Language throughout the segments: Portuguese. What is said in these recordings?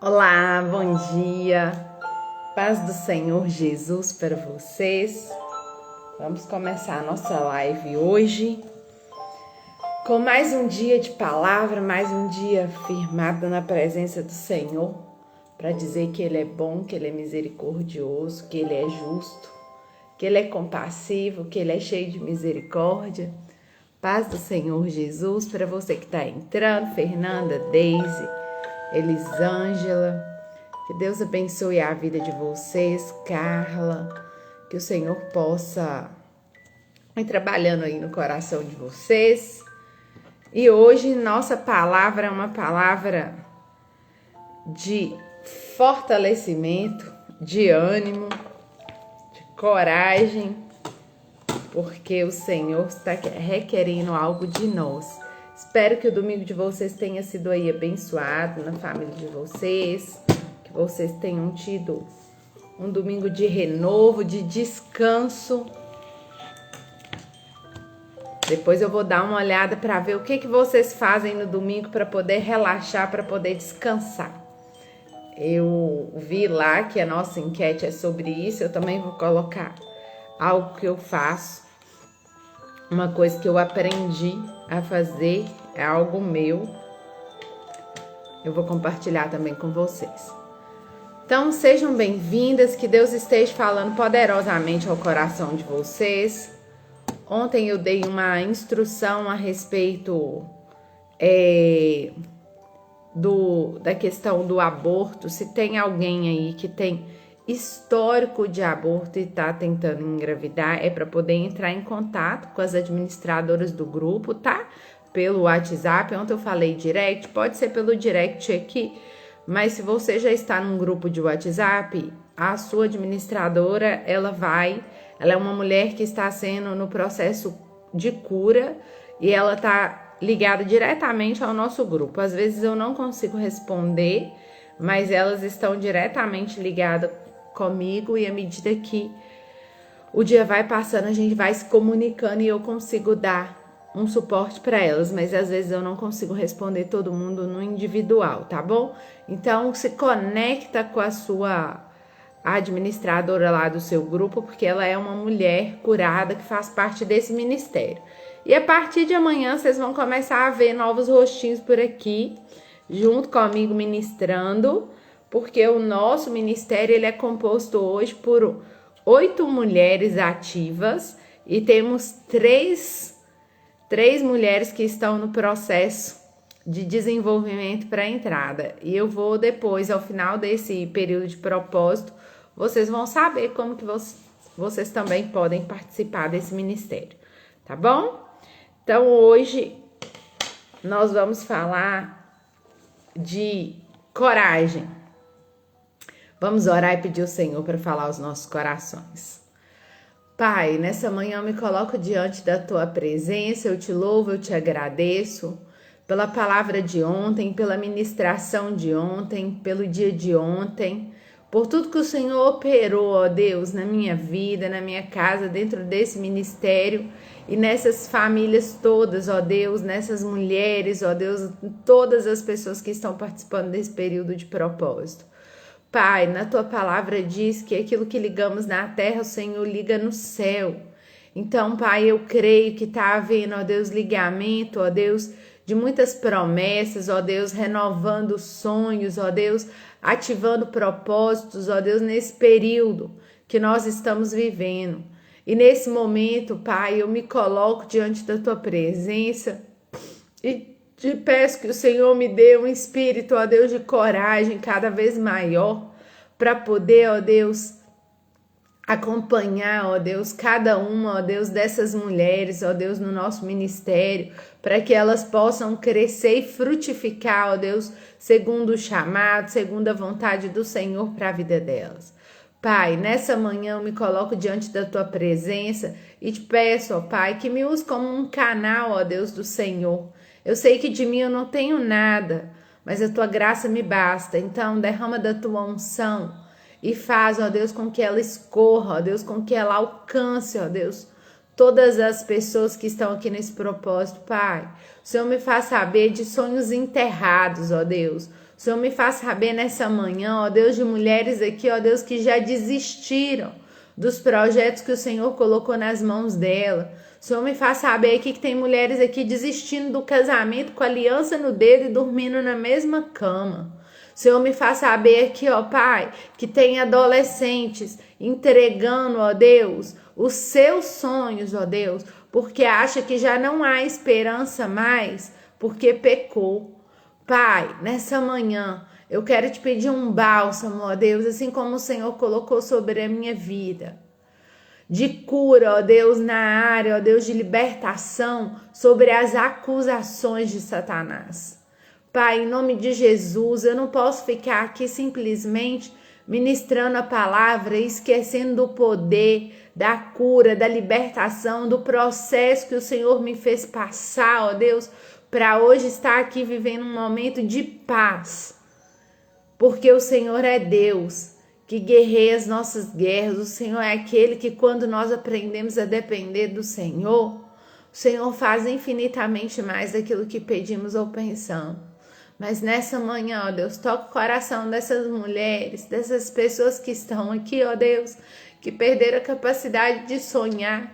Olá, bom dia, paz do Senhor Jesus para vocês. Vamos começar a nossa live hoje com mais um dia de palavra, mais um dia firmado na presença do Senhor, para dizer que Ele é bom, que Ele é misericordioso, que Ele é justo, que Ele é compassivo, que Ele é cheio de misericórdia. Paz do Senhor Jesus para você que está entrando, Fernanda, Deise, Elisângela, que Deus abençoe a vida de vocês, Carla, que o Senhor possa ir trabalhando aí no coração de vocês. E hoje nossa palavra é uma palavra de fortalecimento, de ânimo, de coragem, porque o Senhor está requerendo algo de nós. Espero que o domingo de vocês tenha sido aí abençoado na família de vocês, que vocês tenham tido um domingo de renovo, de descanso. Depois eu vou dar uma olhada para ver o que vocês fazem no domingo para poder relaxar, para poder descansar. Eu vi lá que a nossa enquete é sobre isso, eu também vou colocar algo que eu faço, uma coisa que eu aprendi a fazer, é algo meu. Eu vou compartilhar também com vocês. Então, sejam bem-vindas, que Deus esteja falando poderosamente ao coração de vocês. Ontem eu dei uma instrução a respeito da questão do aborto. Se tem alguém aí que tem histórico de aborto e está tentando engravidar, é para poder entrar em contato com as administradoras do grupo, tá? Pelo WhatsApp. Ontem eu falei direct, pode ser pelo direct aqui, mas se você já está num grupo de WhatsApp, a sua administradora, ela é uma mulher que está sendo no processo de cura e ela está ligada diretamente ao nosso grupo. Às vezes eu não consigo responder, mas elas estão diretamente ligadas comigo, e à medida que o dia vai passando, a gente vai se comunicando e eu consigo dar um suporte para elas, mas às vezes eu não consigo responder todo mundo no individual, tá bom? Então se conecta com a sua administradora lá do seu grupo, porque ela é uma mulher curada que faz parte desse ministério. E a partir de amanhã vocês vão começar a ver novos rostinhos por aqui, junto comigo ministrando, porque o nosso ministério ele é composto hoje por 8 mulheres ativas e temos três mulheres que estão no processo de desenvolvimento para a entrada. E eu vou depois, ao final desse período de propósito, vocês vão saber como que vocês também podem participar desse ministério, tá bom? Então hoje nós vamos falar de coragem. Vamos orar e pedir ao Senhor para falar aos nossos corações. Pai, nessa manhã eu me coloco diante da Tua presença, eu te louvo, eu te agradeço pela palavra de ontem, pela ministração de ontem, pelo dia de ontem, por tudo que o Senhor operou, ó Deus, na minha vida, na minha casa, dentro desse ministério e nessas famílias todas, ó Deus, nessas mulheres, ó Deus, todas as pessoas que estão participando desse período de propósito. Pai, na Tua palavra diz que aquilo que ligamos na terra, o Senhor liga no céu. Então, Pai, eu creio que está havendo, ó Deus, ligamento, ó Deus, de muitas promessas, ó Deus, renovando sonhos, ó Deus, ativando propósitos, ó Deus, nesse período que nós estamos vivendo. E nesse momento, Pai, eu me coloco diante da Tua presença e te peço que o Senhor me dê um espírito, ó Deus, de coragem cada vez maior para poder, ó Deus, acompanhar, ó Deus, cada uma, ó Deus, dessas mulheres, ó Deus, no nosso ministério, para que elas possam crescer e frutificar, ó Deus, segundo o chamado, segundo a vontade do Senhor para a vida delas. Pai, nessa manhã eu me coloco diante da Tua presença e te peço, ó Pai, que me use como um canal, ó Deus, do Senhor. Eu sei que de mim eu não tenho nada, mas a Tua graça me basta. Então, derrama da Tua unção e faz, ó Deus, com que ela escorra, ó Deus, com que ela alcance, ó Deus, todas as pessoas que estão aqui nesse propósito, Pai. O Senhor me faz saber de sonhos enterrados, ó Deus, O Senhor me faz saber nessa manhã, ó Deus, de mulheres aqui, ó Deus, que já desistiram dos projetos que o Senhor colocou nas mãos dela. O Senhor me faz saber aqui que tem mulheres aqui desistindo do casamento com aliança no dedo e dormindo na mesma cama. O Senhor me faz saber aqui, ó Pai, que tem adolescentes entregando, ó Deus, os seus sonhos, ó Deus, porque acha que já não há esperança mais, porque pecou. Pai, nessa manhã, eu quero te pedir um bálsamo, ó Deus, assim como o Senhor colocou sobre a minha vida, de cura, ó Deus, na área, ó Deus, de libertação sobre as acusações de Satanás. Pai, em nome de Jesus, eu não posso ficar aqui simplesmente ministrando a palavra e esquecendo do poder, da cura, da libertação, do processo que o Senhor me fez passar, ó Deus, para hoje estar aqui vivendo um momento de paz. Porque o Senhor é Deus que guerreia as nossas guerras. O Senhor é aquele que, quando nós aprendemos a depender do Senhor, o Senhor faz infinitamente mais daquilo que pedimos ou pensamos. Mas nessa manhã, ó Deus, toca o coração dessas mulheres, dessas pessoas que estão aqui, ó Deus, que perderam a capacidade de sonhar,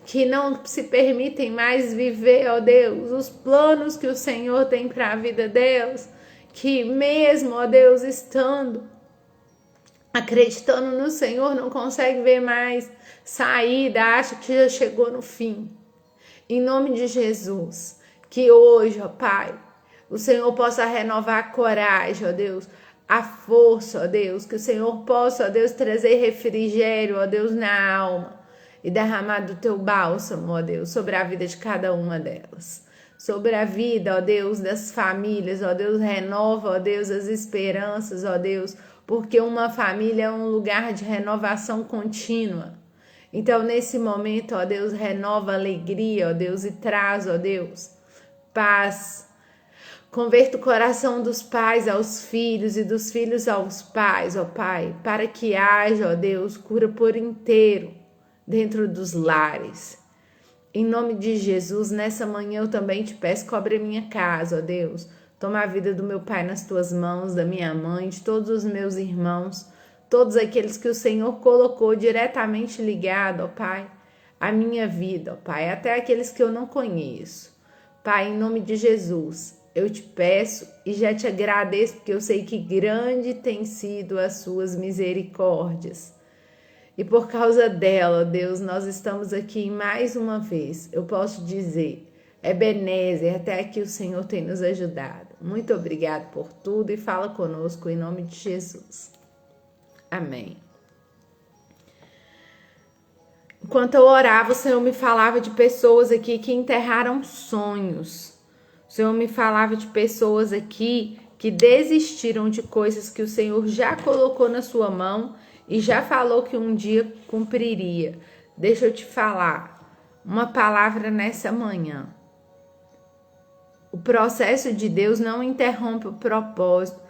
que não se permitem mais viver, ó Deus, os planos que o Senhor tem para a vida delas, que mesmo, ó Deus, estando, acreditando no Senhor, não consegue ver mais saída, acha que já chegou no fim. Em nome de Jesus, que hoje, ó Pai, o Senhor possa renovar a coragem, ó Deus, a força, ó Deus, que o Senhor possa, ó Deus, trazer refrigério, ó Deus, na alma e derramar do teu bálsamo, ó Deus, sobre a vida de cada uma delas. Sobre a vida, ó Deus, das famílias, ó Deus, renova, ó Deus, as esperanças, ó Deus, porque uma família é um lugar de renovação contínua. Então, nesse momento, ó Deus, renova a alegria, ó Deus, e traz, ó Deus, paz. Converta o coração dos pais aos filhos e dos filhos aos pais, ó Pai, para que haja, ó Deus, cura por inteiro dentro dos lares. Em nome de Jesus, nessa manhã eu também te peço, cobre a minha casa, ó Deus. Toma a vida do meu pai nas tuas mãos, da minha mãe, de todos os meus irmãos, todos aqueles que o Senhor colocou diretamente ligado, ó Pai, à minha vida, ó Pai, até aqueles que eu não conheço. Pai, em nome de Jesus, eu te peço e já te agradeço, porque eu sei que grande tem sido as suas misericórdias. E por causa dela, Deus, nós estamos aqui mais uma vez. Eu posso dizer, Ebenezer, até aqui o Senhor tem nos ajudado. Muito obrigado por tudo e fala conosco em nome de Jesus. Amém. Enquanto eu orava, o Senhor me falava de pessoas aqui que enterraram sonhos. O Senhor me falava de pessoas aqui que desistiram de coisas que o Senhor já colocou na sua mão e já falou que um dia cumpriria. Deixa eu te falar uma palavra nessa manhã. O processo de Deus não interrompe o propósito.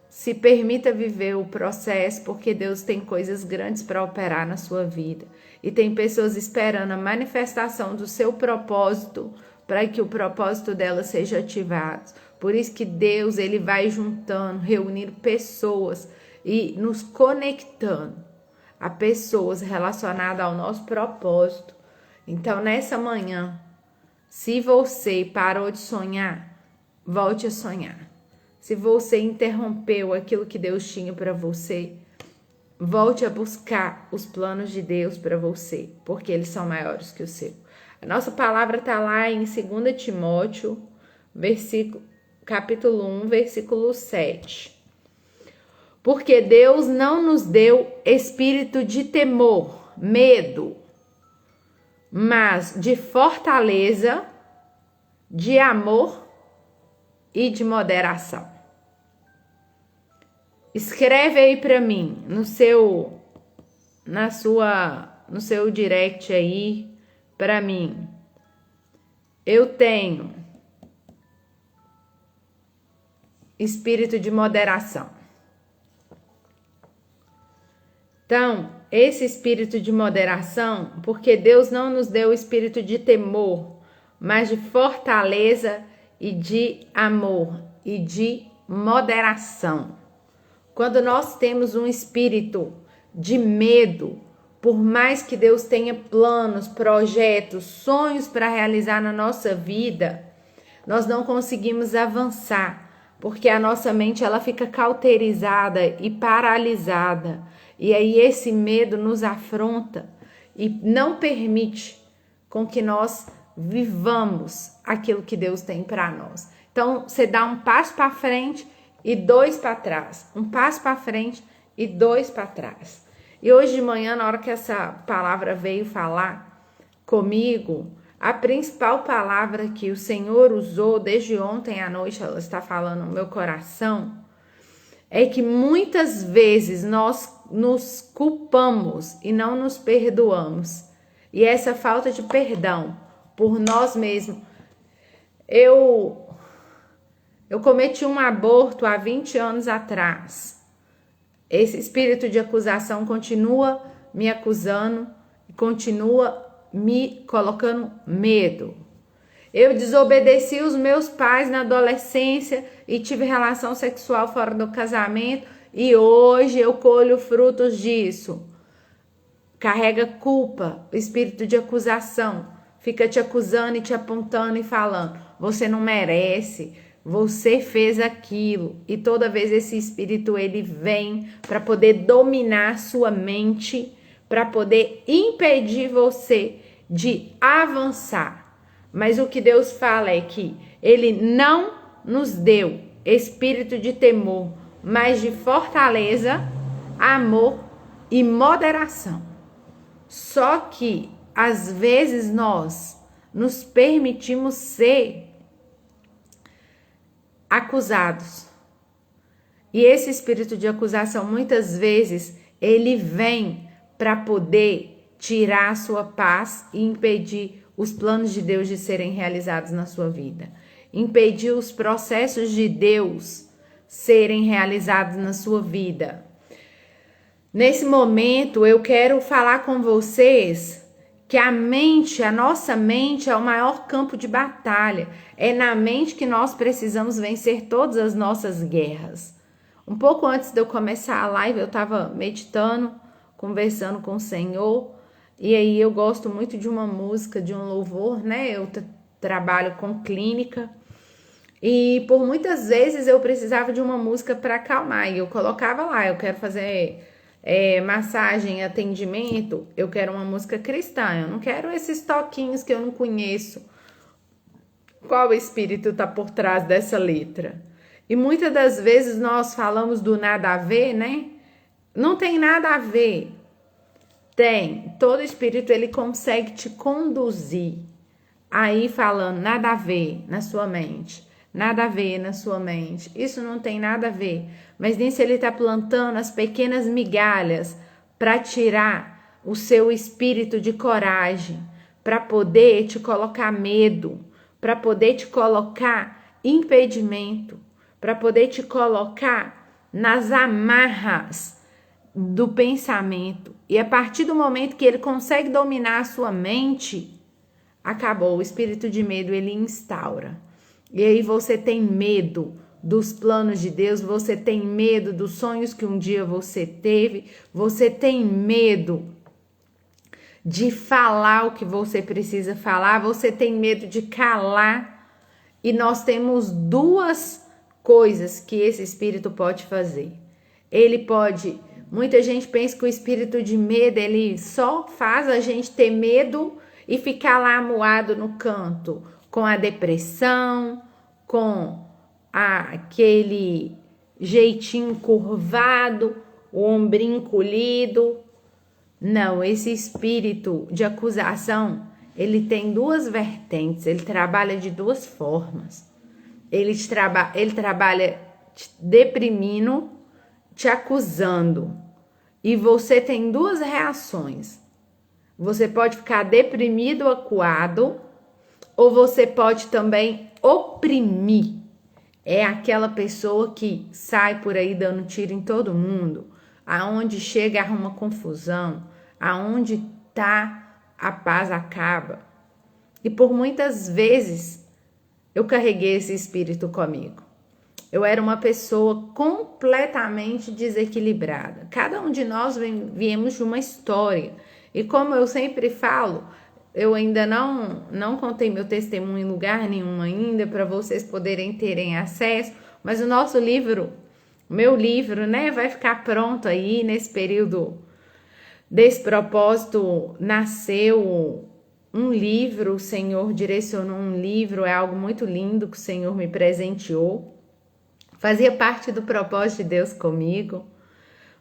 Se permita viver o processo, porque Deus tem coisas grandes para operar na sua vida. E tem pessoas esperando a manifestação do seu propósito para que o propósito dela seja ativado. Por isso que Deus, ele vai juntando, reunindo pessoas e nos conectando a pessoas relacionadas ao nosso propósito. Então, nessa manhã, se você parou de sonhar, volte a sonhar. Se você interrompeu aquilo que Deus tinha para você, volte a buscar os planos de Deus para você, porque eles são maiores que o seu. A nossa palavra está lá em 2 Timóteo, capítulo 1, versículo 7. Porque Deus não nos deu espírito de temor, medo, mas de fortaleza, de amor e de moderação. Escreve aí para mim no seu direct aí para mim. Eu tenho espírito de moderação. Então, esse espírito de moderação, porque Deus não nos deu o espírito de temor, mas de fortaleza e de amor e de moderação. Quando nós temos um espírito de medo, por mais que Deus tenha planos, projetos, sonhos para realizar na nossa vida, nós não conseguimos avançar, porque a nossa mente ela fica cauterizada e paralisada. E aí esse medo nos afronta e não permite com que nós vivamos aquilo que Deus tem para nós. Então, você dá um passo para frente e dois para trás. Um passo para frente e dois para trás. E hoje de manhã, na hora que essa palavra veio falar comigo, a principal palavra que o Senhor usou desde ontem à noite, ela está falando no meu coração, é que muitas vezes nós nos culpamos e não nos perdoamos. E essa falta de perdão por nós mesmos. Eu cometi um aborto há 20 anos atrás. Esse espírito de acusação continua me acusando e continua me colocando medo. Eu desobedeci os meus pais na adolescência e tive relação sexual fora do casamento e hoje eu colho frutos disso. Carrega culpa, espírito de acusação, fica te acusando e te apontando e falando, você não merece, você fez aquilo. E toda vez esse espírito ele vem para poder dominar sua mente, para poder impedir você de avançar. Mas o que Deus fala é que ele não nos deu espírito de temor, mas de fortaleza, amor e moderação. Só que às vezes nós nos permitimos ser acusados. E esse espírito de acusação muitas vezes ele vem para poder tirar a sua paz e impedir os planos de Deus de serem realizados na sua vida. Impedir os processos de Deus serem realizados na sua vida. Nesse momento, eu quero falar com vocês que a nossa mente é o maior campo de batalha. É na mente que nós precisamos vencer todas as nossas guerras. Um pouco antes de eu começar a live, eu estava meditando, conversando com o Senhor. E aí eu gosto muito de uma música, de um louvor, né? Eu trabalho com clínica. E por muitas vezes eu precisava de uma música para acalmar. E eu colocava lá, eu quero fazer massagem, atendimento, eu quero uma música cristã. Eu não quero esses toquinhos que eu não conheço. Qual espírito está por trás dessa letra? E muitas das vezes nós falamos do nada a ver, né? Não tem nada a ver. Tem. Todo espírito ele consegue te conduzir. Aí falando nada a ver na sua mente. Nada a ver na sua mente. Isso não tem nada a ver. Mas nisso ele está plantando as pequenas migalhas para tirar o seu espírito de coragem. Para poder te colocar medo. Para poder te colocar impedimento. Para poder te colocar nas amarras do pensamento. E a partir do momento que ele consegue dominar a sua mente, acabou. O espírito de medo ele instaura. E aí você tem medo dos planos de Deus, você tem medo dos sonhos que um dia você teve, você tem medo de falar o que você precisa falar, você tem medo de calar. E nós temos duas coisas que esse espírito pode fazer. Ele pode... Muita gente pensa que o espírito de medo, ele só faz a gente ter medo e ficar lá amuado no canto, com a depressão, com aquele jeitinho curvado, o ombrinho encolhido. Não, esse espírito de acusação, ele tem duas vertentes, ele trabalha de duas formas. Ele trabalha te deprimindo, te acusando. E você tem duas reações. Você pode ficar deprimido, acuado, ou você pode também oprimir. É aquela pessoa que sai por aí dando tiro em todo mundo, aonde chega arruma confusão, aonde tá a paz acaba. E por muitas vezes eu carreguei esse espírito comigo. eu era uma pessoa completamente desequilibrada. Cada um de nós viemos de uma história. E como eu sempre falo, eu ainda não contei meu testemunho em lugar nenhum ainda para vocês poderem terem acesso, mas o nosso livro, meu livro, né, vai ficar pronto aí nesse período desse propósito. Nasceu um livro, o Senhor direcionou um livro, é algo muito lindo que o Senhor me presenteou. Fazia parte do propósito de Deus comigo,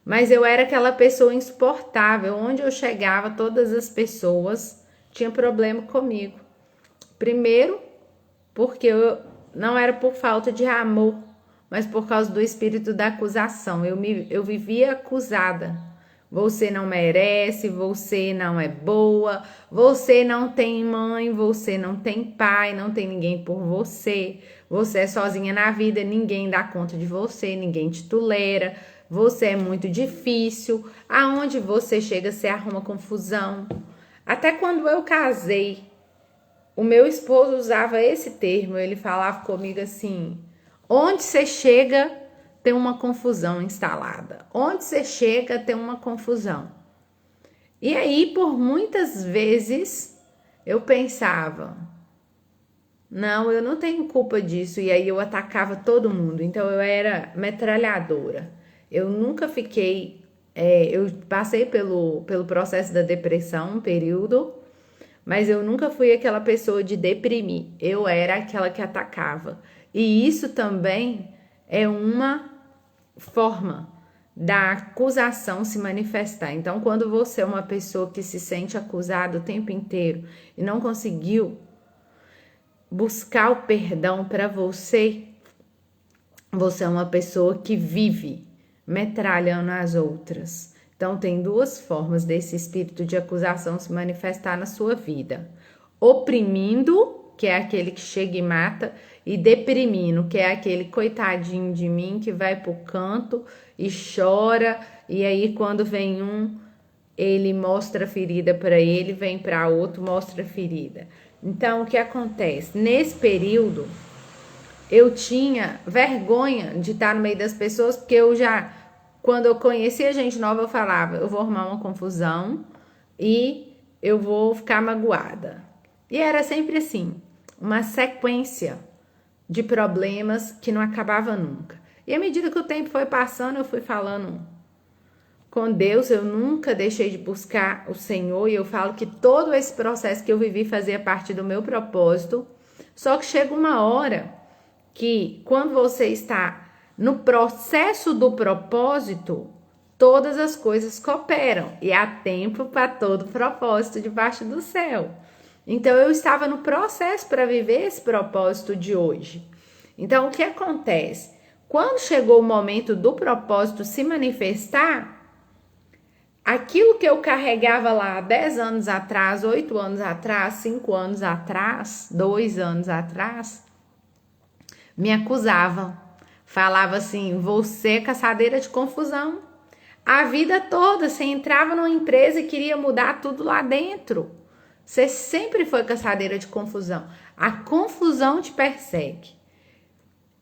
mas eu era aquela pessoa insuportável. Onde eu chegava, todas as pessoas tinham problema comigo. Primeiro, porque eu não era por falta de amor, mas por causa do espírito da acusação. Eu vivia acusada. Você não merece, você não é boa, você não tem mãe, você não tem pai, não tem ninguém por você, você é sozinha na vida, ninguém dá conta de você, ninguém te tolera, você é muito difícil, aonde você chega, você arruma confusão. Até quando eu casei, o meu esposo usava esse termo, ele falava comigo assim: onde você chega, tem uma confusão instalada. Onde você chega, tem uma confusão. E aí, por muitas vezes, eu pensava: não, eu não tenho culpa disso. E aí eu atacava todo mundo. Então eu era metralhadora. Eu nunca fiquei... eu passei pelo processo da depressão um período, mas eu nunca fui aquela pessoa de deprimir. Eu era aquela que atacava. E isso também é uma forma da acusação se manifestar. Então, quando você é uma pessoa que se sente acusada o tempo inteiro e não conseguiu buscar o perdão para você, você é uma pessoa que vive metralhando as outras. Então, tem duas formas desse espírito de acusação se manifestar na sua vida: oprimindo, que é aquele que chega e mata, e deprimindo, que é aquele coitadinho de mim que vai pro canto e chora, e aí quando vem um, ele mostra a ferida para ele, vem para outro, mostra a ferida. Então, o que acontece? Nesse período, eu tinha vergonha de estar no meio das pessoas, porque quando eu conhecia gente nova, eu falava: eu vou arrumar uma confusão e eu vou ficar magoada. E era sempre assim, uma sequência de problemas que não acabava nunca. E à medida que o tempo foi passando, eu fui falando com Deus, eu nunca deixei de buscar o Senhor, e eu falo que todo esse processo que eu vivi fazia parte do meu propósito. Só que chega uma hora que, quando você está no processo do propósito, todas as coisas cooperam, e há tempo para todo propósito debaixo do céu. Então, eu estava no processo para viver esse propósito de hoje. Então, o que acontece? Quando chegou o momento do propósito se manifestar, aquilo que eu carregava lá 10 anos atrás, 8 anos atrás, 5 anos atrás, 2 anos atrás, me acusava. Falava assim: você é caçadeira de confusão. A vida toda você entrava numa empresa e queria mudar tudo lá dentro. Você sempre foi caçadeira de confusão. A confusão te persegue.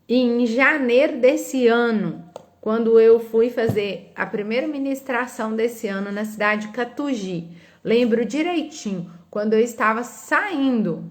E em janeiro desse ano, quando eu fui fazer a primeira ministração desse ano na cidade de Catugi, lembro direitinho, quando eu estava saindo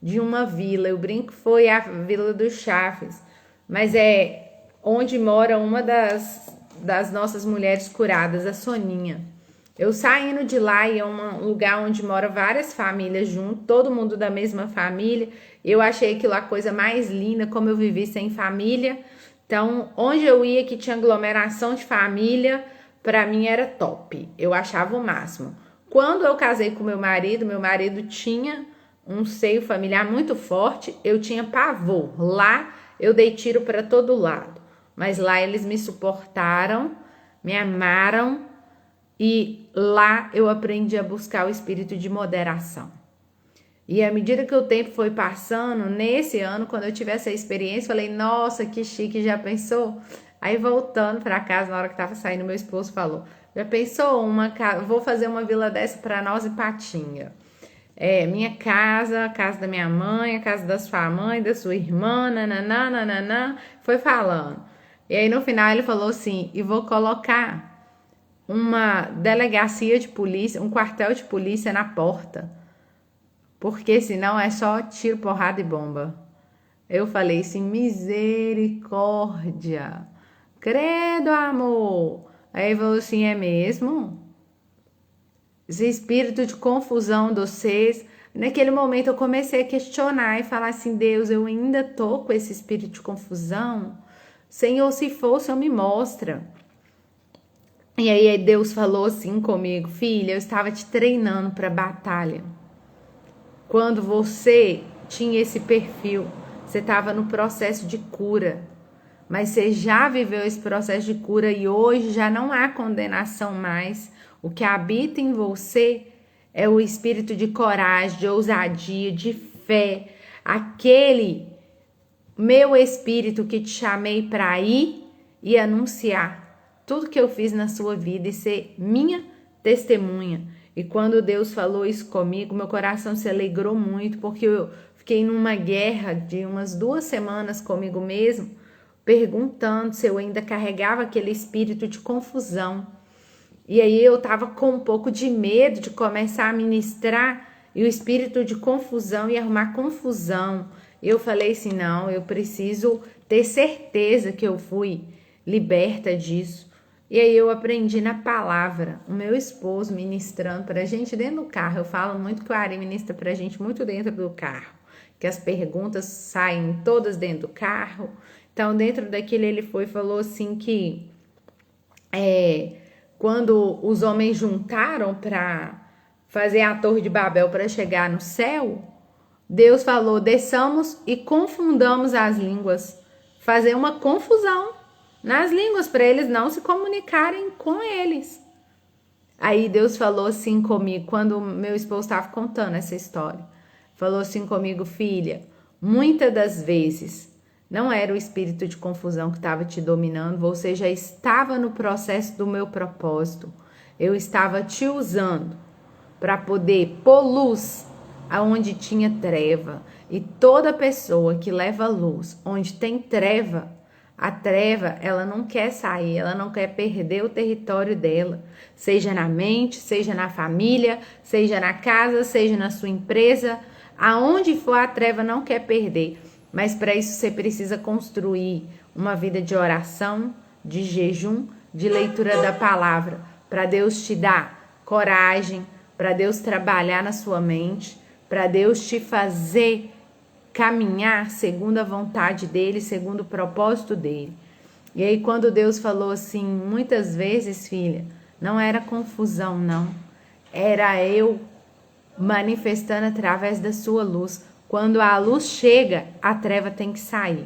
de uma vila, eu brinco que foi a Vila dos Chaves, mas é onde mora uma das nossas mulheres curadas, a Soninha. Eu saindo de lá, e é um lugar onde mora várias famílias junto, todo mundo da mesma família. Eu achei aquilo a coisa mais linda, como eu vivi sem família. Então, onde eu ia que tinha aglomeração de família, para mim era top. Eu achava o máximo. Quando eu casei com meu marido tinha um seio familiar muito forte, eu tinha pavor. Lá eu dei tiro para todo lado, mas lá eles me suportaram, me amaram. E lá eu aprendi a buscar o espírito de moderação. E à medida que o tempo foi passando, nesse ano, quando eu tive essa experiência, falei: nossa, que chique, já pensou? Aí voltando para casa, na hora que tava saindo, meu esposo falou: já pensou vou fazer uma vila dessa para nós em Patinga? minha casa, a casa da minha mãe, a casa da sua mãe, da sua irmã, nananã, nananã, foi falando. E aí no final ele falou assim, e vou colocar uma delegacia de polícia, um quartel de polícia na porta, porque senão é só tiro, porrada e bomba. Eu falei assim, misericórdia, credo, amor. Aí ele falou assim, é mesmo? Esse espírito de confusão de vocês. Naquele momento eu comecei a questionar e falar assim, Deus, eu ainda tô com esse espírito de confusão? Senhor, se for, o Senhor me mostra. E aí Deus falou assim comigo, filha, eu estava te treinando para batalha. Quando você tinha esse perfil, você estava no processo de cura, mas você já viveu esse processo de cura e hoje já não há condenação mais. O que habita em você é o espírito de coragem, de ousadia, de fé, aquele meu espírito que te chamei para ir e anunciar tudo que eu fiz na sua vida e ser minha testemunha. E quando Deus falou isso comigo, meu coração se alegrou muito, porque eu fiquei numa guerra de umas 2 semanas comigo mesmo, perguntando se eu ainda carregava aquele espírito de confusão. E aí eu tava com um pouco de medo de começar a ministrar e o espírito de confusão ia arrumar confusão. Eu falei assim, não, eu preciso ter certeza que eu fui liberta disso. E aí eu aprendi na palavra, o meu esposo ministrando pra gente dentro do carro. Eu falo muito que o Ari ministra pra gente muito dentro do carro, que as perguntas saem todas dentro do carro. Então dentro daquilo ele foi e falou assim que quando os homens juntaram para fazer a Torre de Babel para chegar no céu, Deus falou, desçamos e confundamos as línguas, fazer uma confusão nas línguas para eles não se comunicarem com eles. Aí Deus falou assim comigo, quando meu esposo estava contando essa história, falou assim comigo, filha, muitas das vezes não era o espírito de confusão que estava te dominando, você já estava no processo do meu propósito. Eu estava te usando para poder pôr luz aonde tinha treva. E toda pessoa que leva luz onde tem treva, a treva, ela não quer sair, ela não quer perder o território dela. Seja na mente, seja na família, seja na casa, seja na sua empresa. Aonde for a treva não quer perder. Mas para isso você precisa construir uma vida de oração, de jejum, de leitura da palavra. Para Deus te dar coragem, para Deus trabalhar na sua mente, para Deus te fazer caminhar segundo a vontade dele, segundo o propósito dele. E aí quando Deus falou assim, muitas vezes, filha, não era confusão não, era eu manifestando através da sua luz. Quando a luz chega, a treva tem que sair.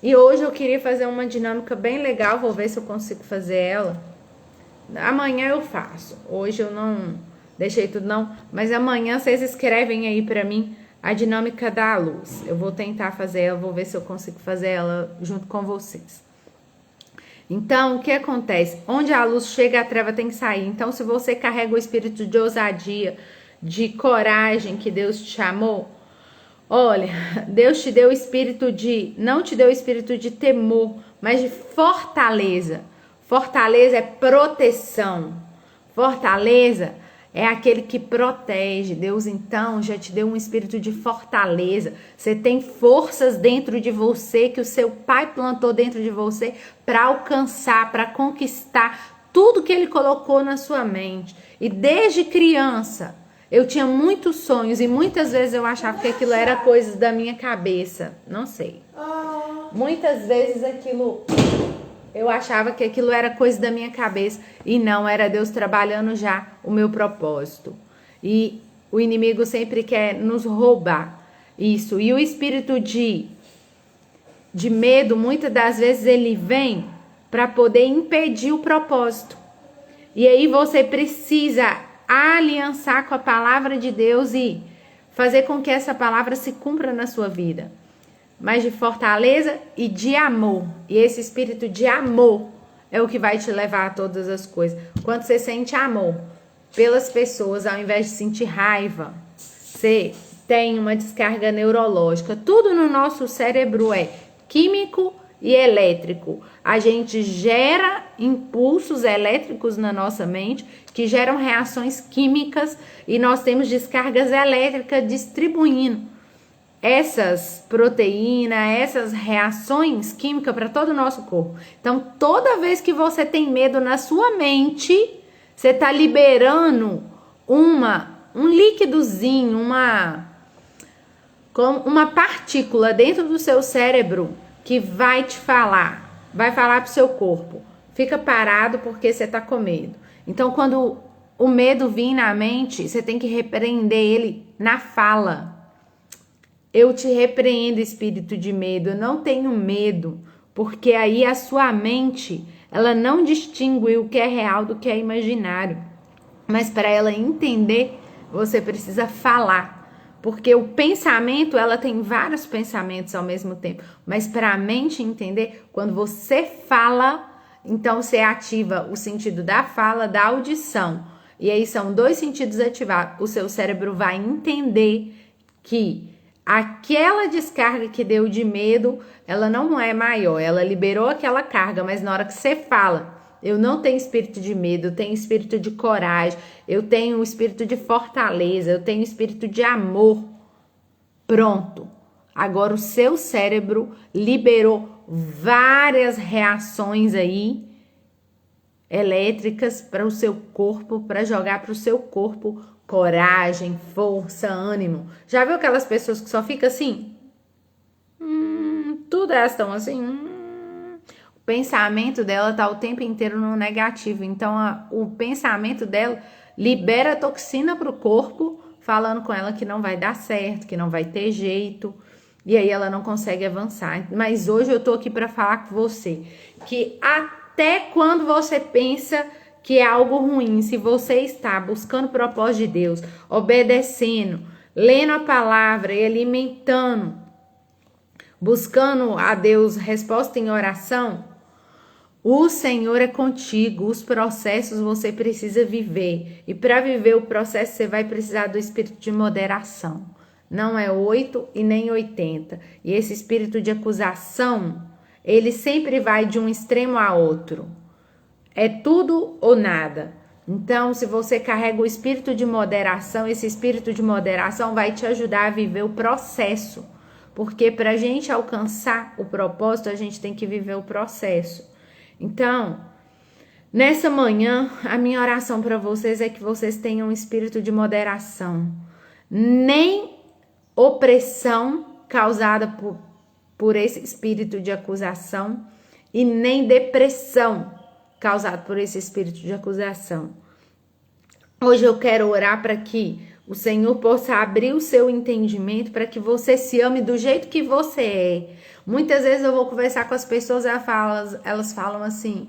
E hoje eu queria fazer uma dinâmica bem legal, vou ver se eu consigo fazer ela. Amanhã eu faço, hoje eu não deixei tudo não, mas amanhã vocês escrevem aí pra mim a dinâmica da luz. Eu vou tentar fazer ela, vou ver se eu consigo fazer ela junto com vocês. Então, o que acontece? Onde a luz chega, a treva tem que sair. Então, se você carrega o espírito de ousadia, de coragem que Deus te chamou, olha, Deus te deu o espírito de, não te deu o espírito de temor, mas de fortaleza. Fortaleza é proteção. Fortaleza é aquele que protege. Deus então já te deu um espírito de fortaleza. Você tem forças dentro de você que o seu pai plantou dentro de você para alcançar, para conquistar tudo que ele colocou na sua mente. E desde criança eu tinha muitos sonhos e muitas vezes eu achava que aquilo era coisas da minha cabeça. Não sei. Muitas vezes eu achava que aquilo era coisa da minha cabeça e não, era Deus trabalhando já o meu propósito. E o inimigo sempre quer nos roubar isso. E o espírito de medo, muitas das vezes ele vem para poder impedir o propósito. E aí você precisa aliançar com a palavra de Deus e fazer com que essa palavra se cumpra na sua vida. Mas de fortaleza e de amor. E esse espírito de amor é o que vai te levar a todas as coisas. Quando você sente amor pelas pessoas, ao invés de sentir raiva, você tem uma descarga neurológica. Tudo no nosso cérebro é químico e elétrico. A gente gera impulsos elétricos na nossa mente que geram reações químicas e nós temos descargas elétricas distribuindo essas proteínas, essas reações químicas para todo o nosso corpo. Então, toda vez que você tem medo na sua mente, você está liberando um líquidozinho, uma partícula dentro do seu cérebro que vai te falar, vai falar pro seu corpo, fica parado porque você tá com medo. Então, quando o medo vir na mente, você tem que repreender ele na fala. Eu te repreendo, espírito de medo, eu não tenho medo, porque aí a sua mente, ela não distingue o que é real do que é imaginário. Mas para ela entender, você precisa falar. Porque o pensamento, ela tem vários pensamentos ao mesmo tempo. Mas para a mente entender, quando você fala, então você ativa o sentido da fala, da audição. E aí são 2 sentidos ativados. O seu cérebro vai entender que aquela descarga que deu de medo, ela não é maior. Ela liberou aquela carga, mas na hora que você fala, eu não tenho espírito de medo, eu tenho espírito de coragem, eu tenho um espírito de fortaleza, eu tenho espírito de amor. Pronto. Agora o seu cérebro liberou várias reações aí elétricas para o seu corpo, para jogar para o seu corpo coragem, força, ânimo. Já viu aquelas pessoas que só ficam assim? Tudo elas estão assim? O pensamento dela tá o tempo inteiro no negativo. Então, o pensamento dela libera toxina pro corpo, falando com ela que não vai dar certo, que não vai ter jeito. E aí ela não consegue avançar. Mas hoje eu tô aqui para falar com você que até quando você pensa que é algo ruim, se você está buscando o propósito de Deus, obedecendo, lendo a palavra e alimentando, buscando a Deus resposta em oração, o Senhor é contigo. Os processos você precisa viver. E para viver o processo você vai precisar do espírito de moderação. Não é 8 e nem 80. E esse espírito de acusação, ele sempre vai de um extremo a outro. É tudo ou nada. Então, se você carrega o espírito de moderação, esse espírito de moderação vai te ajudar a viver o processo. Porque para a gente alcançar o propósito, a gente tem que viver o processo. Então, nessa manhã, a minha oração para vocês é que vocês tenham um espírito de moderação. Nem opressão causada por esse espírito de acusação e nem depressão causado por esse espírito de acusação. Hoje eu quero orar para que o Senhor possa abrir o seu entendimento para que você se ame do jeito que você é. Muitas vezes eu vou conversar com as pessoas, elas falam assim: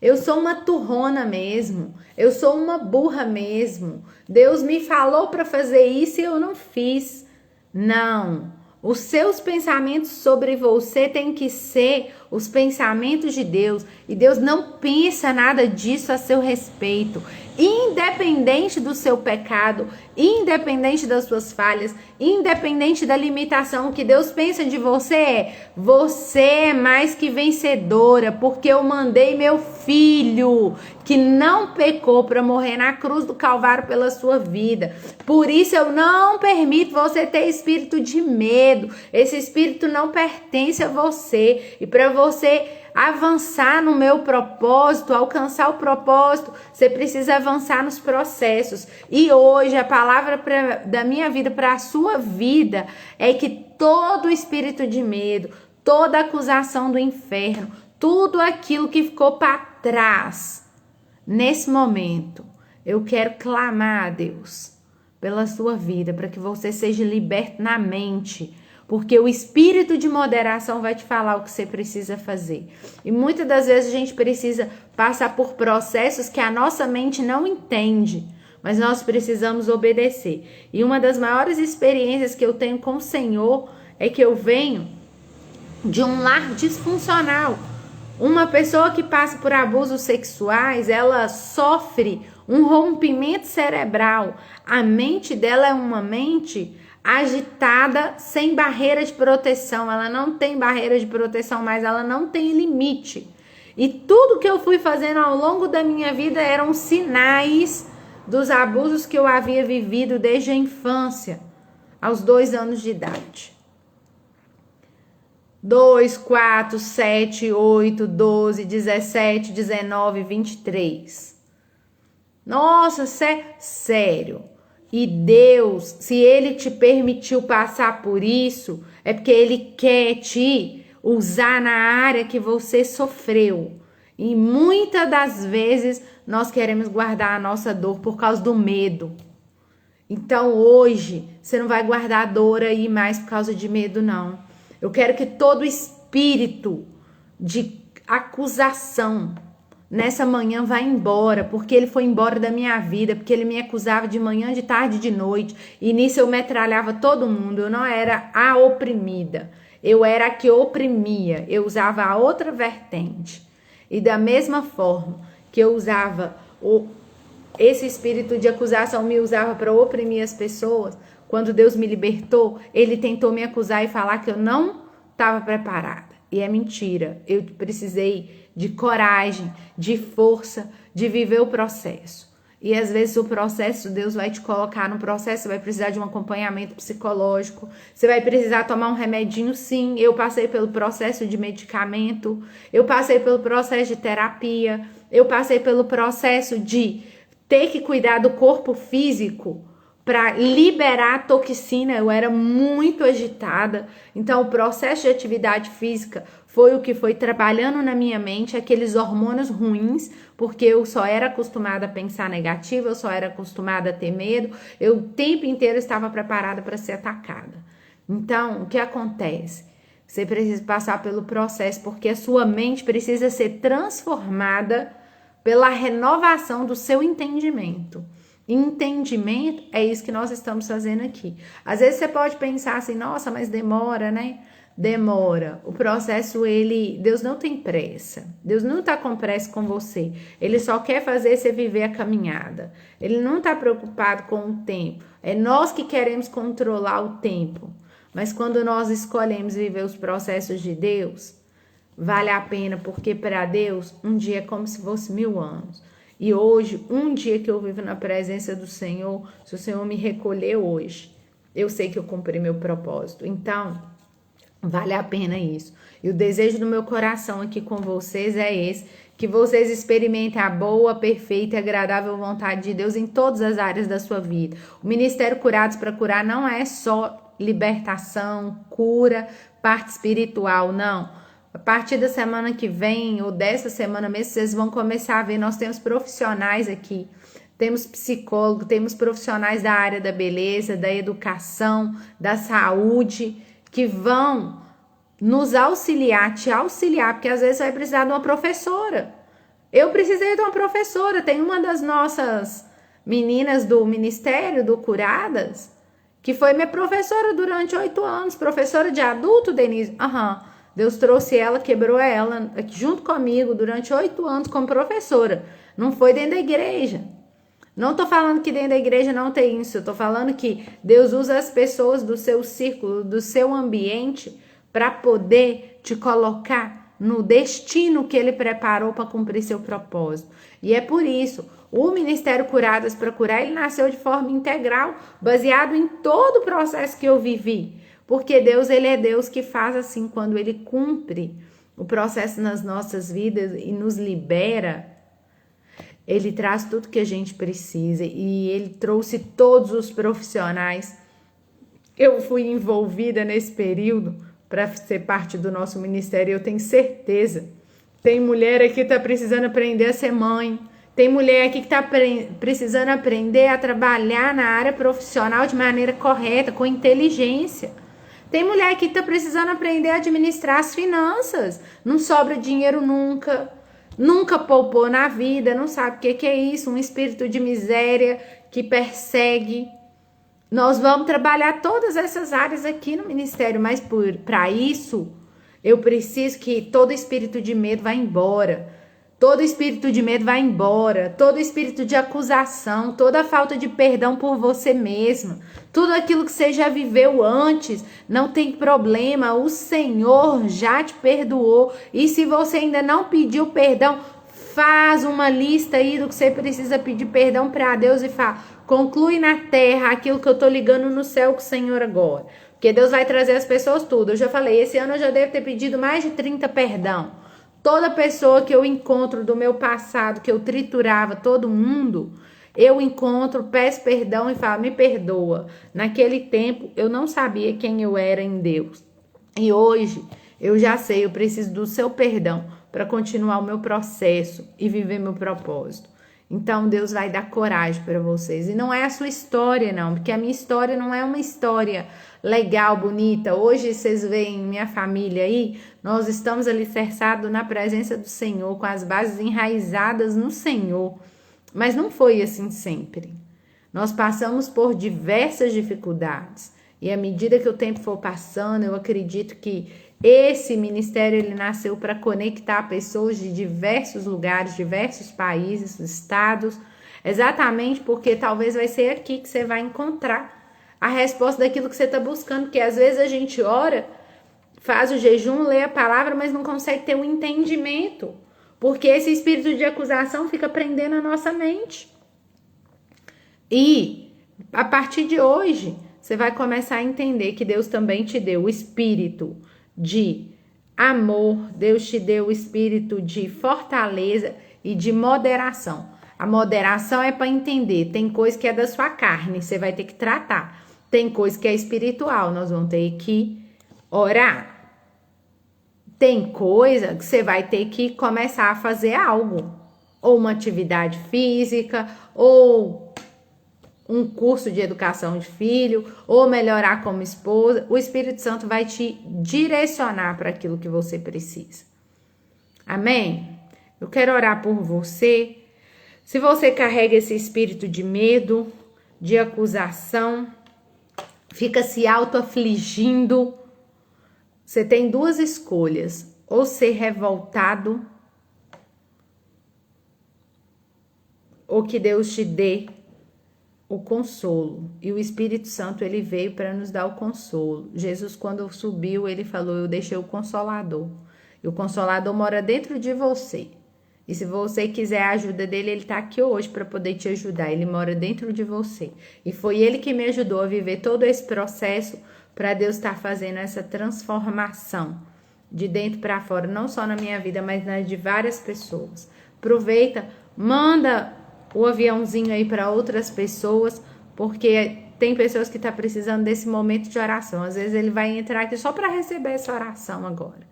eu sou uma turrona mesmo, eu sou uma burra mesmo, Deus me falou para fazer isso e eu não fiz. Não. Os seus pensamentos sobre você têm que ser os pensamentos de Deus. E Deus não pensa nada disso a seu respeito. Independente do seu pecado, independente das suas falhas, independente da limitação, o que Deus pensa de você é mais que vencedora, porque eu mandei meu filho, que não pecou, para morrer na cruz do Calvário pela sua vida. Por isso eu não permito você ter espírito de medo. Esse espírito não pertence a você. E para você avançar no meu propósito, alcançar o propósito, você precisa avançar nos processos. E hoje a palavra da minha vida para a sua vida é que todo espírito de medo, toda acusação do inferno, tudo aquilo que ficou para trás, nesse momento, eu quero clamar a Deus pela sua vida, para que você seja liberto na mente, porque o espírito de moderação vai te falar o que você precisa fazer. E muitas das vezes a gente precisa passar por processos que a nossa mente não entende, mas nós precisamos obedecer. E uma das maiores experiências que eu tenho com o Senhor é que eu venho de um lar disfuncional. Uma pessoa que passa por abusos sexuais, ela sofre um rompimento cerebral. A mente dela é uma mente agitada, sem barreira de proteção. Ela não tem barreira de proteção, mas ela não tem limite. E tudo que eu fui fazendo ao longo da minha vida eram sinais dos abusos que eu havia vivido desde a infância, aos 2 anos de idade. 2, 4, 7, 8, 12, 17, 19, 23. Nossa, sério. E Deus, se Ele te permitiu passar por isso, é porque Ele quer te usar na área que você sofreu. E muitas das vezes nós queremos guardar a nossa dor por causa do medo. Então hoje você não vai guardar a dor aí mais por causa de medo, não. Eu quero que todo espírito de acusação nessa manhã vá embora, porque ele foi embora da minha vida, porque ele me acusava de manhã, de tarde, de noite, e nisso eu metralhava todo mundo. Eu não era a oprimida, eu era a que oprimia, eu usava a outra vertente. E da mesma forma que eu usava esse espírito de acusação, me usava para oprimir as pessoas, quando Deus me libertou, ele tentou me acusar e falar que eu não estava preparada. E é mentira. Eu precisei de coragem, de força, de viver o processo. E às vezes o processo, Deus vai te colocar no processo, você vai precisar de um acompanhamento psicológico, você vai precisar tomar um remedinho, sim. Eu passei pelo processo de medicamento, eu passei pelo processo de terapia, eu passei pelo processo de ter que cuidar do corpo físico para liberar a toxina. Eu era muito agitada, então o processo de atividade física foi o que foi trabalhando na minha mente, aqueles hormônios ruins, porque eu só era acostumada a pensar negativo, eu só era acostumada a ter medo, eu o tempo inteiro estava preparada para ser atacada. Então, o que acontece? Você precisa passar pelo processo, porque a sua mente precisa ser transformada pela renovação do seu entendimento. Entendimento é isso que nós estamos fazendo aqui. Às vezes você pode pensar assim, nossa, mas demora, né? Demora. O processo, Deus não tem pressa. Deus não está com pressa com você. Ele só quer fazer você viver a caminhada. Ele não está preocupado com o tempo. É nós que queremos controlar o tempo. Mas quando nós escolhemos viver os processos de Deus, vale a pena, porque para Deus, um dia é como se fosse 1000 anos. E hoje, um dia que eu vivo na presença do Senhor, se o Senhor me recolher hoje, eu sei que eu cumpri meu propósito. Então, vale a pena isso. E o desejo do meu coração aqui com vocês é esse, que vocês experimentem a boa, perfeita e agradável vontade de Deus em todas as áreas da sua vida. O Ministério Curados para Curar não é só libertação, cura, parte espiritual, não. A partir da semana que vem, ou dessa semana mesmo, vocês vão começar a ver, nós temos profissionais aqui, temos psicólogo, temos profissionais da área da beleza, da educação, da saúde, que vão nos auxiliar, te auxiliar, porque às vezes você vai precisar de uma professora. Eu precisei de uma professora, tem uma das nossas meninas do Ministério do Curadas, que foi minha professora durante 8 anos, professora de adulto, Denise. Deus trouxe ela, quebrou ela junto comigo durante 8 anos como professora. Não foi dentro da igreja. Não tô falando que dentro da igreja não tem isso. Eu tô falando que Deus usa as pessoas do seu círculo, do seu ambiente, para poder te colocar no destino que Ele preparou para cumprir seu propósito. E é por isso, o Ministério Curadas para Curar, ele nasceu de forma integral, baseado em todo o processo que eu vivi. Porque Deus, ele é Deus que faz assim, quando ele cumpre o processo nas nossas vidas e nos libera, ele traz tudo que a gente precisa e ele trouxe todos os profissionais. Eu fui envolvida nesse período para ser parte do nosso ministério, eu tenho certeza. Tem mulher aqui que está precisando aprender a ser mãe, tem mulher aqui que está precisando aprender a trabalhar na área profissional de maneira correta, com inteligência. Tem mulher que está precisando aprender a administrar as finanças. Não sobra dinheiro nunca. Nunca poupou na vida. Não sabe o que é isso. Um espírito de miséria que persegue. Nós vamos trabalhar todas essas áreas aqui no ministério. Mas para isso, eu preciso que todo espírito de medo vá embora. Todo espírito de medo vai embora, todo espírito de acusação, toda falta de perdão por você mesma, tudo aquilo que você já viveu antes, não tem problema, o Senhor já te perdoou. E se você ainda não pediu perdão, faz uma lista aí do que você precisa pedir perdão para Deus e fala, conclui na terra aquilo que eu tô ligando no céu com o Senhor agora. Porque Deus vai trazer as pessoas tudo. Eu já falei, esse ano eu já devo ter pedido mais de 30 perdão. Toda pessoa que eu encontro do meu passado, que eu triturava todo mundo, eu encontro, peço perdão e falo, me perdoa. Naquele tempo, eu não sabia quem eu era em Deus. E hoje, eu já sei, eu preciso do seu perdão para continuar o meu processo e viver meu propósito. Então, Deus vai dar coragem para vocês. E não é a sua história, não, porque a minha história não é uma história legal, bonita. Hoje, vocês veem minha família aí, nós estamos alicerçados na presença do Senhor, com as bases enraizadas no Senhor. Mas não foi assim sempre. Nós passamos por diversas dificuldades. E à medida que o tempo for passando, eu acredito que esse ministério ele nasceu para conectar pessoas de diversos lugares, diversos países, estados, exatamente porque talvez vai ser aqui que você vai encontrar a resposta daquilo que você está buscando, porque às vezes a gente ora, faz o jejum, lê a palavra, mas não consegue ter um entendimento, porque esse espírito de acusação fica prendendo a nossa mente. E a partir de hoje, você vai começar a entender que Deus também te deu o espírito de amor, Deus te deu o espírito de fortaleza e de moderação. A moderação é para entender, tem coisa que é da sua carne, você vai ter que tratar. Tem coisa que é espiritual, nós vamos ter que orar. Tem coisa que você vai ter que começar a fazer algo. Ou uma atividade física, ou um curso de educação de filho, ou melhorar como esposa. O Espírito Santo vai te direcionar para aquilo que você precisa. Amém? Eu quero orar por você. Se você carrega esse espírito de medo, de acusação, fica se auto-afligindo, você tem duas escolhas: ou ser revoltado, ou que Deus te dê o consolo. E o Espírito Santo, ele veio para nos dar o consolo. Jesus, quando subiu, ele falou, eu deixei o Consolador. E o Consolador mora dentro de você. E se você quiser a ajuda dele, ele está aqui hoje para poder te ajudar. Ele mora dentro de você. E foi ele que me ajudou a viver todo esse processo para Deus estar fazendo essa transformação de dentro para fora. Não só na minha vida, mas na de várias pessoas. Aproveita, manda o aviãozinho aí para outras pessoas, porque tem pessoas que estão precisando desse momento de oração. Às vezes ele vai entrar aqui só para receber essa oração agora.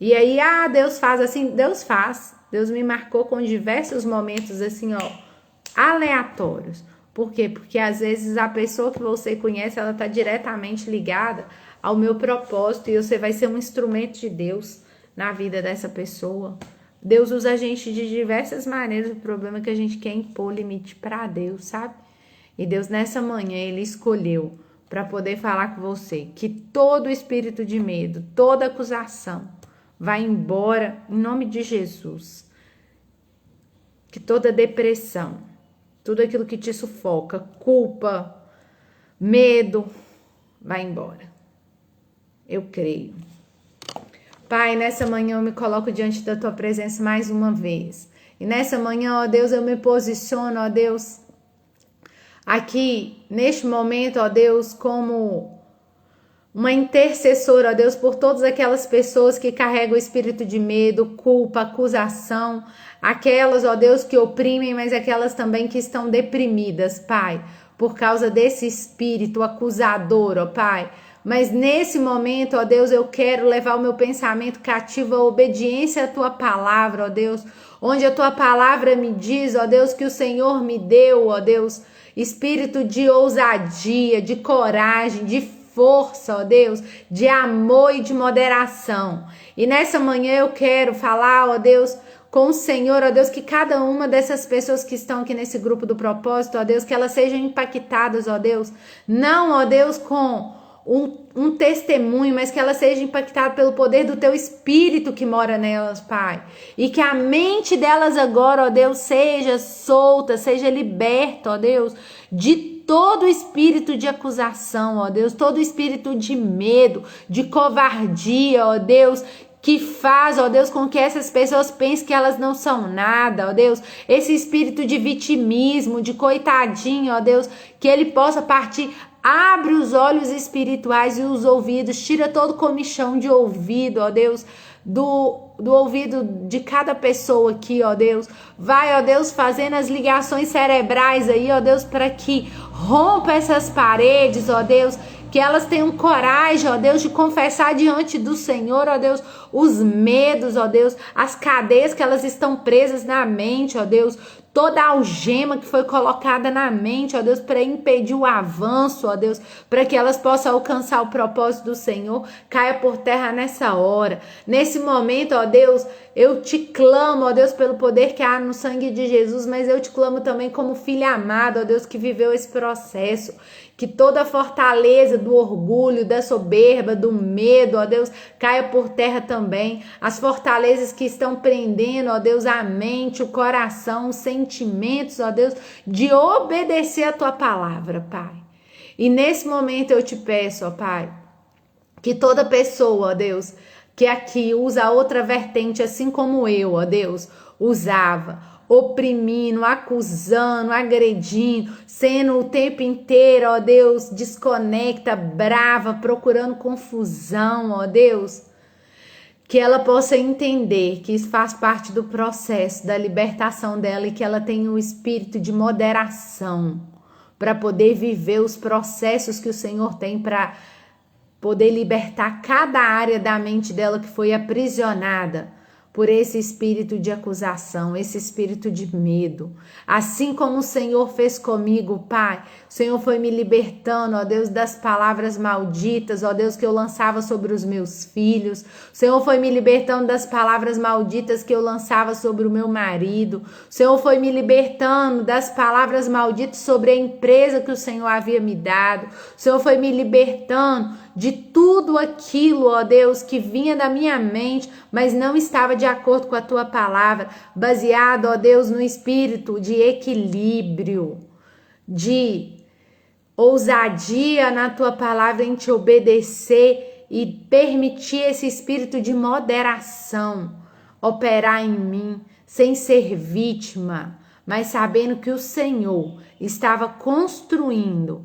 E aí, Deus faz assim, Deus faz. Deus me marcou com diversos momentos assim, aleatórios. Por quê? Porque às vezes a pessoa que você conhece, ela está diretamente ligada ao meu propósito e você vai ser um instrumento de Deus na vida dessa pessoa. Deus usa a gente de diversas maneiras, o problema é que a gente quer impor limite para Deus, sabe? E Deus nessa manhã, ele escolheu para poder falar com você que todo espírito de medo, toda acusação vai embora em nome de Jesus. Que toda depressão, tudo aquilo que te sufoca, culpa, medo, vai embora. Eu creio. Pai, nessa manhã eu me coloco diante da tua presença mais uma vez. E nessa manhã, ó Deus, eu me posiciono, ó Deus, aqui, neste momento, ó Deus, como uma intercessora, ó Deus, por todas aquelas pessoas que carregam o espírito de medo, culpa, acusação, aquelas, ó Deus, que oprimem, mas aquelas também que estão deprimidas, Pai, por causa desse espírito acusador, ó Pai. Mas nesse momento, ó Deus, eu quero levar o meu pensamento cativo à obediência à tua palavra, ó Deus, onde a tua palavra me diz, ó Deus, que o Senhor me deu, ó Deus, espírito de ousadia, de coragem, de força, ó Deus, de amor e de moderação. E nessa manhã eu quero falar, ó Deus, com o Senhor, ó Deus, que cada uma dessas pessoas que estão aqui nesse grupo do propósito, ó Deus, que elas sejam impactadas, ó Deus, não, ó Deus, com um testemunho, mas que ela seja impactada pelo poder do teu Espírito que mora nelas, Pai. E que a mente delas agora, ó Deus, seja solta, seja liberta, ó Deus, de todo espírito de acusação, ó Deus, todo espírito de medo, de covardia, ó Deus, que faz, ó Deus, com que essas pessoas pensem que elas não são nada, ó Deus, esse espírito de vitimismo, de coitadinho, ó Deus, que ele possa partir. Abre os olhos espirituais e os ouvidos, tira todo comichão de ouvido, ó Deus, do ouvido de cada pessoa aqui, ó Deus. Vai, ó Deus, fazendo as ligações cerebrais aí, ó Deus, para que rompa essas paredes, ó Deus, que elas tenham coragem, ó Deus, de confessar diante do Senhor, ó Deus, os medos, ó Deus, as cadeias que elas estão presas na mente, ó Deus, toda a algema que foi colocada na mente, ó Deus, para impedir o avanço, ó Deus, para que elas possam alcançar o propósito do Senhor, caia por terra nessa hora. Nesse momento, ó Deus, eu te clamo, ó Deus, pelo poder que há no sangue de Jesus, mas eu te clamo também como filha amada, ó Deus, que viveu esse processo. Que toda a fortaleza do orgulho, da soberba, do medo, ó Deus, caia por terra também. As fortalezas que estão prendendo, ó Deus, a mente, o coração, os sentimentos, ó Deus, de obedecer a tua palavra, Pai. E nesse momento eu te peço, ó Pai, que toda pessoa, ó Deus, que aqui usa outra vertente, assim como eu, ó Deus, usava, oprimindo, acusando, agredindo, sendo o tempo inteiro, ó Deus, desconecta, brava, procurando confusão, ó Deus, que ela possa entender que isso faz parte do processo da libertação dela e que ela tenha um espírito de moderação para poder viver os processos que o Senhor tem para poder libertar cada área da mente dela que foi aprisionada por esse espírito de acusação, esse espírito de medo. Assim como o Senhor fez comigo, Pai, o Senhor foi me libertando, ó Deus, das palavras malditas, ó Deus, que eu lançava sobre os meus filhos. O Senhor foi me libertando das palavras malditas que eu lançava sobre o meu marido. O Senhor foi me libertando das palavras malditas sobre a empresa que o Senhor havia me dado. O Senhor foi me libertando de tudo aquilo, ó Deus, que vinha da minha mente, mas não estava de acordo com a tua palavra, baseado, ó Deus, no espírito de equilíbrio, de ousadia na tua palavra em te obedecer e permitir esse espírito de moderação operar em mim, sem ser vítima, mas sabendo que o Senhor estava construindo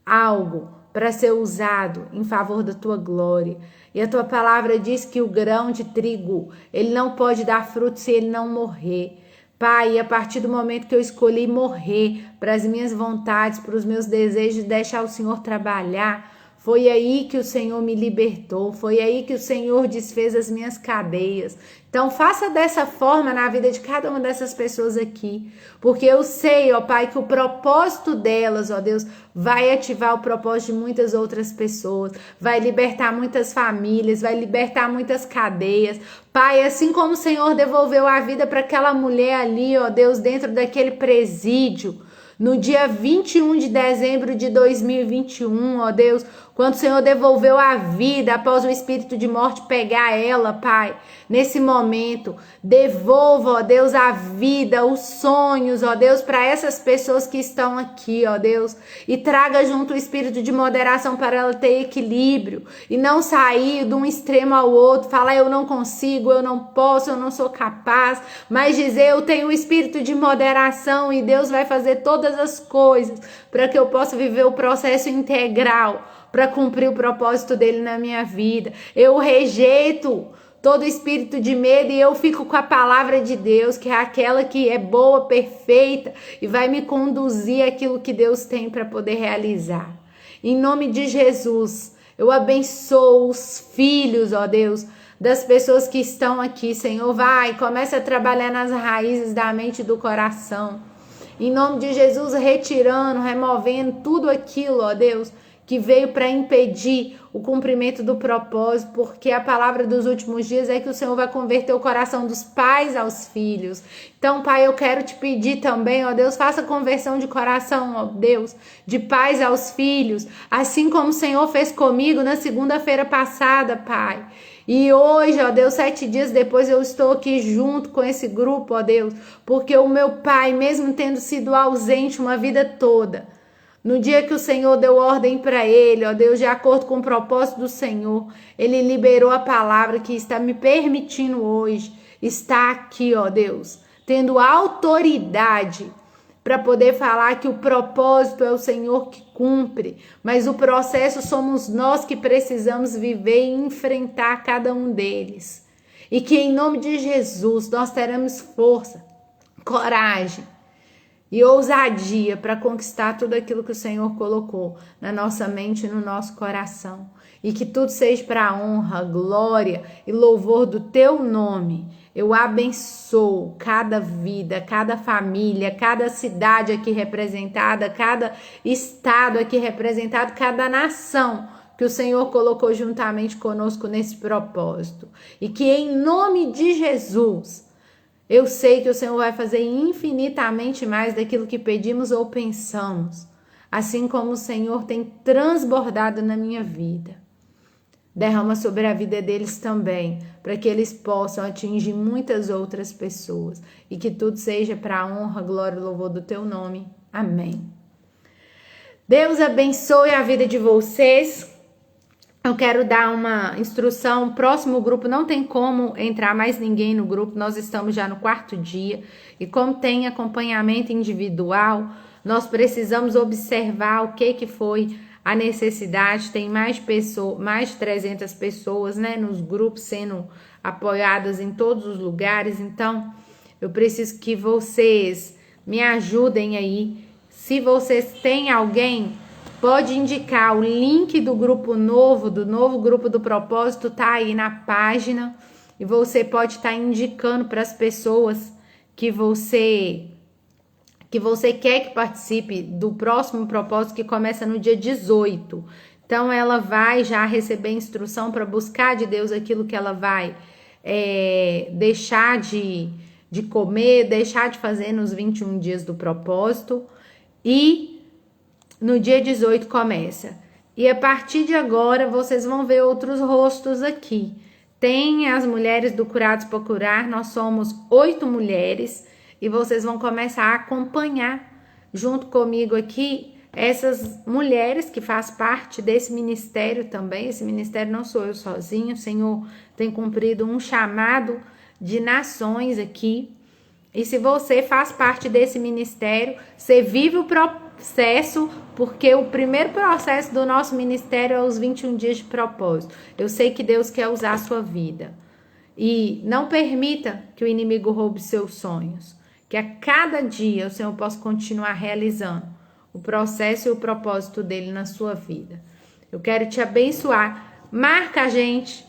algo para ser usado em favor da tua glória. E a tua palavra diz que o grão de trigo, ele não pode dar fruto se ele não morrer. Pai, a partir do momento que eu escolhi morrer para as minhas vontades, para os meus desejos, deixar o Senhor trabalhar, foi aí que o Senhor me libertou, foi aí que o Senhor desfez as minhas cadeias. Então faça dessa forma na vida de cada uma dessas pessoas aqui, porque eu sei, ó Pai, que o propósito delas, ó Deus, vai ativar o propósito de muitas outras pessoas, vai libertar muitas famílias, vai libertar muitas cadeias. Pai, assim como o Senhor devolveu a vida para aquela mulher ali, ó Deus, dentro daquele presídio, no dia 21 de dezembro de 2021, ó Deus, quando o Senhor devolveu a vida após o espírito de morte pegar ela, Pai, nesse momento, devolva, ó Deus, a vida, os sonhos, ó Deus, para essas pessoas que estão aqui, ó Deus, e traga junto o espírito de moderação para ela ter equilíbrio e não sair de um extremo ao outro, falar eu não consigo, eu não posso, eu não sou capaz, mas dizer eu tenho o espírito de moderação e Deus vai fazer todas as coisas para que eu possa viver o processo integral, para cumprir o propósito dele na minha vida. Eu rejeito todo espírito de medo e eu fico com a palavra de Deus, que é aquela que é boa, perfeita e vai me conduzir àquilo que Deus tem para poder realizar. Em nome de Jesus, eu abençoo os filhos, ó Deus, das pessoas que estão aqui, Senhor. Vai, começa a trabalhar nas raízes da mente e do coração. Em nome de Jesus, retirando, removendo tudo aquilo, ó Deus, que veio para impedir o cumprimento do propósito, porque a palavra dos últimos dias é que o Senhor vai converter o coração dos pais aos filhos. Então, Pai, eu quero te pedir também, ó Deus, faça conversão de coração, ó Deus, de pais aos filhos, assim como o Senhor fez comigo na segunda-feira passada, Pai. E hoje, ó Deus, 7 dias depois eu estou aqui junto com esse grupo, ó Deus, porque o meu pai, mesmo tendo sido ausente uma vida toda, no dia que o Senhor deu ordem para ele, ó Deus, de acordo com o propósito do Senhor, ele liberou a palavra que está me permitindo hoje estar aqui, ó Deus, tendo autoridade para poder falar que o propósito é o Senhor que cumpre, mas o processo somos nós que precisamos viver e enfrentar cada um deles. E que em nome de Jesus nós teremos força, coragem e ousadia para conquistar tudo aquilo que o Senhor colocou na nossa mente e no nosso coração. E que tudo seja para a honra, glória e louvor do teu nome. Eu abençoo cada vida, cada família, cada cidade aqui representada, cada estado aqui representado, cada nação que o Senhor colocou juntamente conosco nesse propósito. E que em nome de Jesus, eu sei que o Senhor vai fazer infinitamente mais daquilo que pedimos ou pensamos, assim como o Senhor tem transbordado na minha vida. Derrama sobre a vida deles também, para que eles possam atingir muitas outras pessoas e que tudo seja para a honra, glória e louvor do teu nome. Amém. Deus abençoe a vida de vocês. Eu quero dar uma instrução. O próximo grupo não tem como entrar mais ninguém no grupo. Nós estamos já no 4º dia. E como tem acompanhamento individual, nós precisamos observar o que foi a necessidade. Tem mais de 300 pessoas, né, nos grupos sendo apoiadas em todos os lugares. Então, eu preciso que vocês me ajudem aí. Se vocês têm alguém, pode indicar o link do grupo novo, do novo grupo do propósito, tá aí na página. E você pode estar indicando para as pessoas que você quer que participe do próximo propósito, que começa no dia 18. Então, ela vai já receber instrução para buscar de Deus aquilo que ela vai deixar de comer, deixar de fazer nos 21 dias do propósito. E no dia 18 começa. E a partir de agora, vocês vão ver outros rostos aqui. Tem as mulheres do Curados para Curar. Nós somos 8 mulheres. E vocês vão começar a acompanhar junto comigo aqui essas mulheres que fazem parte desse ministério também. Esse ministério não sou eu sozinho. O Senhor tem cumprido um chamado de nações aqui. E se você faz parte desse ministério, você vive o processo, porque o primeiro processo do nosso ministério é os 21 dias de propósito. Eu sei que Deus quer usar a sua vida. E não permita que o inimigo roube seus sonhos. Que a cada dia o Senhor possa continuar realizando o processo e o propósito dele na sua vida. Eu quero te abençoar. Marca a gente,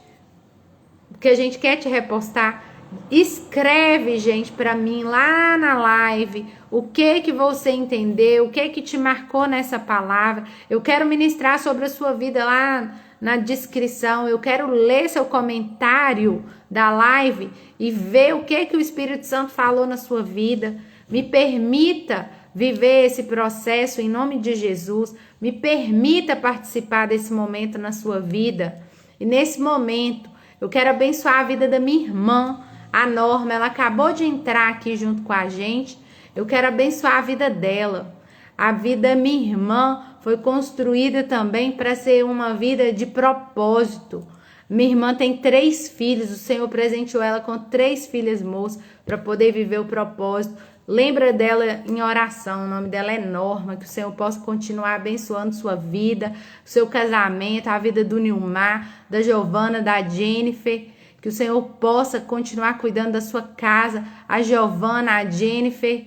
porque a gente quer te repostar. Escreve, gente, para mim lá na live o que você entendeu, o que te marcou nessa palavra. Eu quero ministrar sobre a sua vida lá na descrição. Eu quero ler seu comentário da live e ver o que o Espírito Santo falou na sua vida. Me permita viver esse processo em nome de Jesus. Me permita participar desse momento na sua vida. E nesse momento, eu quero abençoar a vida da minha irmã, a Norma. Ela acabou de entrar aqui junto com a gente. Eu quero abençoar a vida dela. A vida da minha irmã foi construída também para ser uma vida de propósito. Minha irmã tem 3 filhos. O Senhor presenteou ela com 3 filhas moças para poder viver o propósito. Lembra dela em oração. O nome dela é Norma. Que o Senhor possa continuar abençoando sua vida, seu casamento, a vida do Nilmar, da Giovana, da Jennifer. Que o Senhor possa continuar cuidando da sua casa, a Giovana, a Jennifer.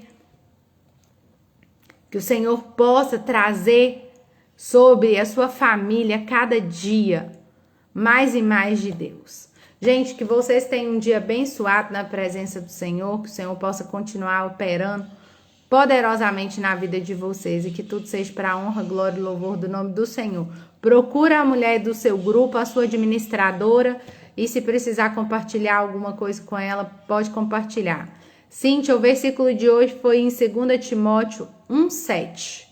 Que o Senhor possa trazer sobre a sua família cada dia mais e mais de Deus. Gente, que vocês tenham um dia abençoado na presença do Senhor, que o Senhor possa continuar operando poderosamente na vida de vocês e que tudo seja para a honra, glória e louvor do nome do Senhor. Procura a mulher do seu grupo, a sua administradora, e se precisar compartilhar alguma coisa com ela, pode compartilhar. Cíntia, o versículo de hoje foi em 2 Timóteo 1:7.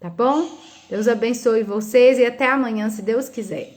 Tá bom? Deus abençoe vocês e até amanhã, se Deus quiser.